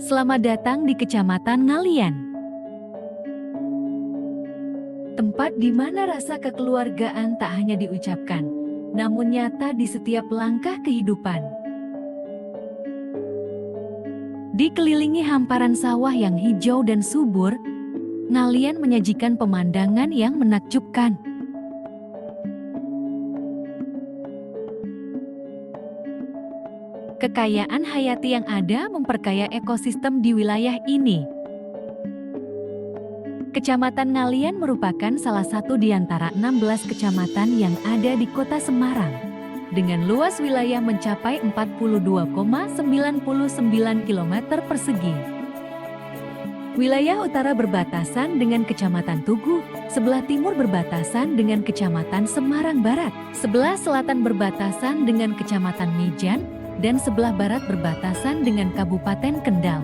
Selamat datang di Kecamatan Ngalian. Tempat di mana rasa kekeluargaan tak hanya diucapkan, namun nyata di setiap langkah kehidupan. Dikelilingi hamparan sawah yang hijau dan subur, Ngalian menyajikan pemandangan yang menakjubkan. Kekayaan hayati yang ada memperkaya ekosistem di wilayah ini. Kecamatan Ngalian merupakan salah satu di antara 16 kecamatan yang ada di Kota Semarang, dengan luas wilayah mencapai 42,99 km persegi. Wilayah utara berbatasan dengan Kecamatan Tugu, sebelah timur berbatasan dengan Kecamatan Semarang Barat, sebelah selatan berbatasan dengan Kecamatan Mijan, dan sebelah barat berbatasan dengan Kabupaten Kendal.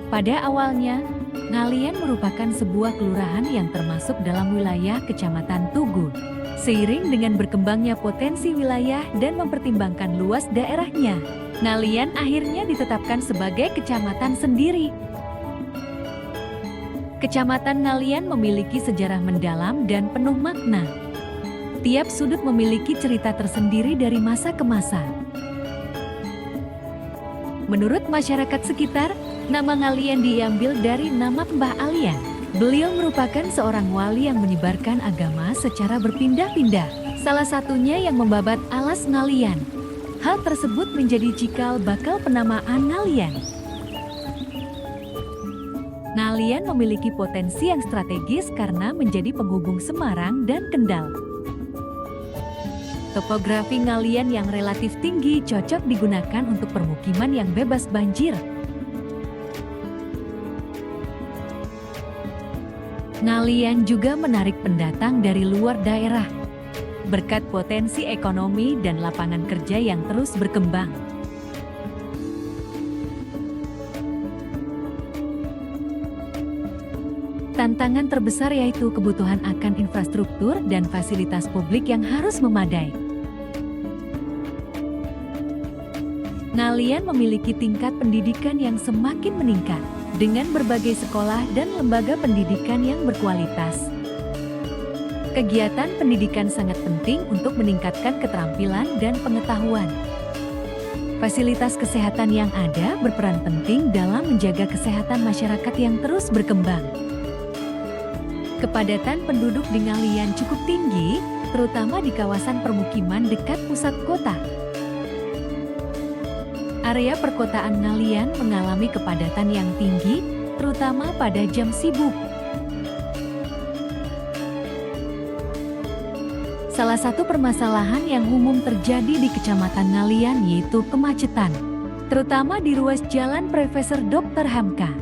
Pada awalnya, Ngalian merupakan sebuah kelurahan yang termasuk dalam wilayah Kecamatan Tugu. Seiring dengan berkembangnya potensi wilayah dan mempertimbangkan luas daerahnya, Ngalian akhirnya ditetapkan sebagai kecamatan sendiri. Kecamatan Ngalian memiliki sejarah mendalam dan penuh makna. Tiap sudut memiliki cerita tersendiri dari masa ke masa. Menurut masyarakat sekitar, nama Ngalian diambil dari nama Mbah Alian. Beliau merupakan seorang wali yang menyebarkan agama secara berpindah-pindah, salah satunya yang membabat alas Ngalian. Hal tersebut menjadi cikal bakal penamaan Ngalian. Ngalian memiliki potensi yang strategis karena menjadi penghubung Semarang dan Kendal. Topografi Ngalian yang relatif tinggi cocok digunakan untuk permukiman yang bebas banjir. Ngalian juga menarik pendatang dari luar daerah, berkat potensi ekonomi dan lapangan kerja yang terus berkembang. Tantangan terbesar yaitu kebutuhan akan infrastruktur dan fasilitas publik yang harus memadai. Ngalian memiliki tingkat pendidikan yang semakin meningkat, dengan berbagai sekolah dan lembaga pendidikan yang berkualitas. Kegiatan pendidikan sangat penting untuk meningkatkan keterampilan dan pengetahuan. Fasilitas kesehatan yang ada berperan penting dalam menjaga kesehatan masyarakat yang terus berkembang. Kepadatan penduduk di Ngalian cukup tinggi, terutama di kawasan permukiman dekat pusat kota. Area perkotaan Ngalian mengalami kepadatan yang tinggi, terutama pada jam sibuk. Salah satu permasalahan yang umum terjadi di Kecamatan Ngalian yaitu kemacetan, terutama di ruas Jalan Profesor Dr. Hamka.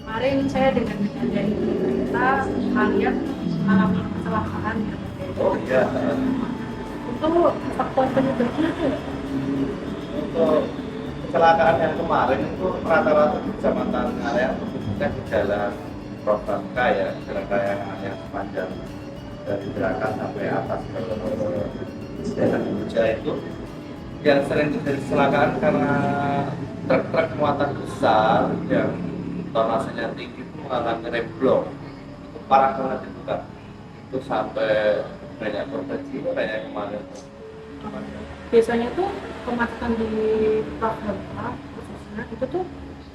Kemarin saya dengan dari kita melihat mengalami kecelakaan. Oh iya. Itu faktor penyebabnya itu. Untuk kecelakaan yang kemarin itu rata-rata di Kecamatan Ngalian khususnya di Jalan Prof. ya, jalan raya yang sepanjang dari Gerakan sampai atas ke daerah Jogja itu yang sering terjadi kecelakaan karena truk-truk muatan besar yang tonasenya tinggi itu mengalami remblong. Itu parah banget itu kan. Itu sampai banyak korban jiwa kayak kemarin. Biasanya tuh kemacetan di Pramuka khususnya itu tuh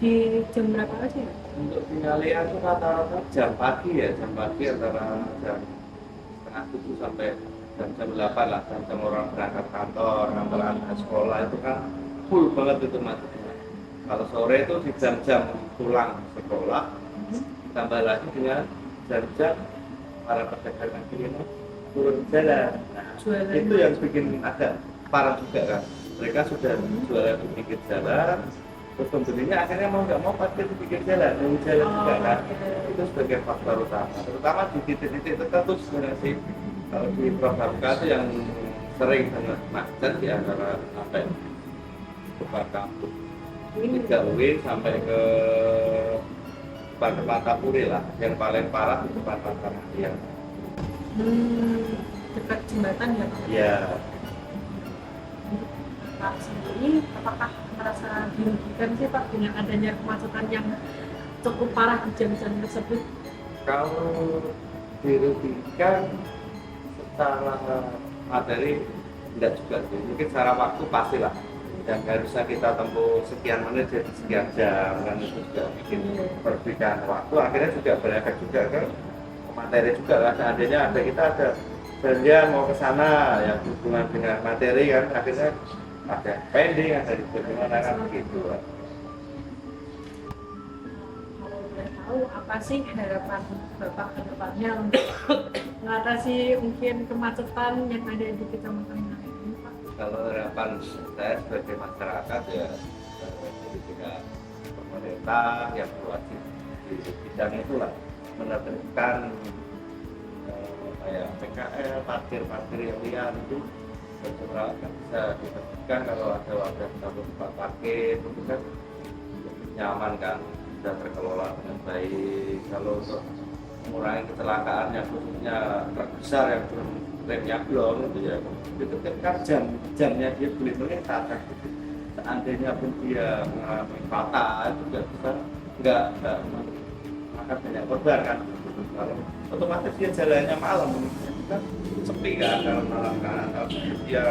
di jam berapa aja ya? Untuk di Ngalian itu rata-rata jam pagi ya, jam pagi antara jam setengah 7 sampai jam 8 lah, jam orang berangkat kantor, anak sekolah itu kan full banget itu macetnya. Kalau sore itu di jam-jam pulang sekolah, tambah lagi dengan jam-jam para pedagang kaki lima turun jalan. Nah, itu yang bikin agak parah juga kan. Mereka sudah jualan di pinggir jalan, terus pembelinya akhirnya mau nggak mau parkir di pinggir jalan, di jalan juga kan. Itu sebagai faktor utama, terutama di titik-titik tertentu sebenarnya sih. Kalau di Prof. itu yang sering sangat macet di antara apa ya, depan kampus 3 UIN sampai ke depan Tapuri lah, yang paling parah di depan Matahari. Dekat jembatan ya Pak? Iya. Pak sendiri apakah merasa dirugikan sih Pak dengan adanya kemacetan yang cukup parah di jam-jam tersebut? Kalau dirugikan secara materi tidak juga sih, mungkin secara waktu pastilah, yang harusnya kita tempuh sekian menit jadi sekian jam kan, itu juga bikin perbedaan waktu, akhirnya juga berefek juga ke materi juga lah. Seandainya kita ada janjian mau ke sana yang hubungan dengan materi kan, akhirnya ada pending, ada di bagaimana kan begitu. Kalau boleh tahu apa sih harapan Bapak ke depannya untuk mengatasi mungkin kemacetan yang ada di Kecamatan Menarik ini Pak? Kalau harapan saya sebagai masyarakat ya, jadi pihak pemerintah yang berwajib di bidang itulah menertibkan kayak PKL, parkir yang liar itu secara bisa ditertibkan. Kalau ada warga satu tempat parkir itu kan nyaman kan, sudah terkelola dengan baik. Kalau untuk mengurangi kecelakaan yang khususnya truk besar yang belum remnya belum itu ya ditetapkan jamnya dia boleh melintas kan. Seandainya pun dia mengalami fatal itu nggak akan banyak korban kan. Kalau otomatis dia jalannya malam itu kan sepi kan kalau malam kan. Tapi dia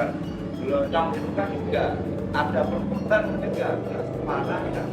belum itu kan nggak ada perputaran, mungkin nggak kemana kan.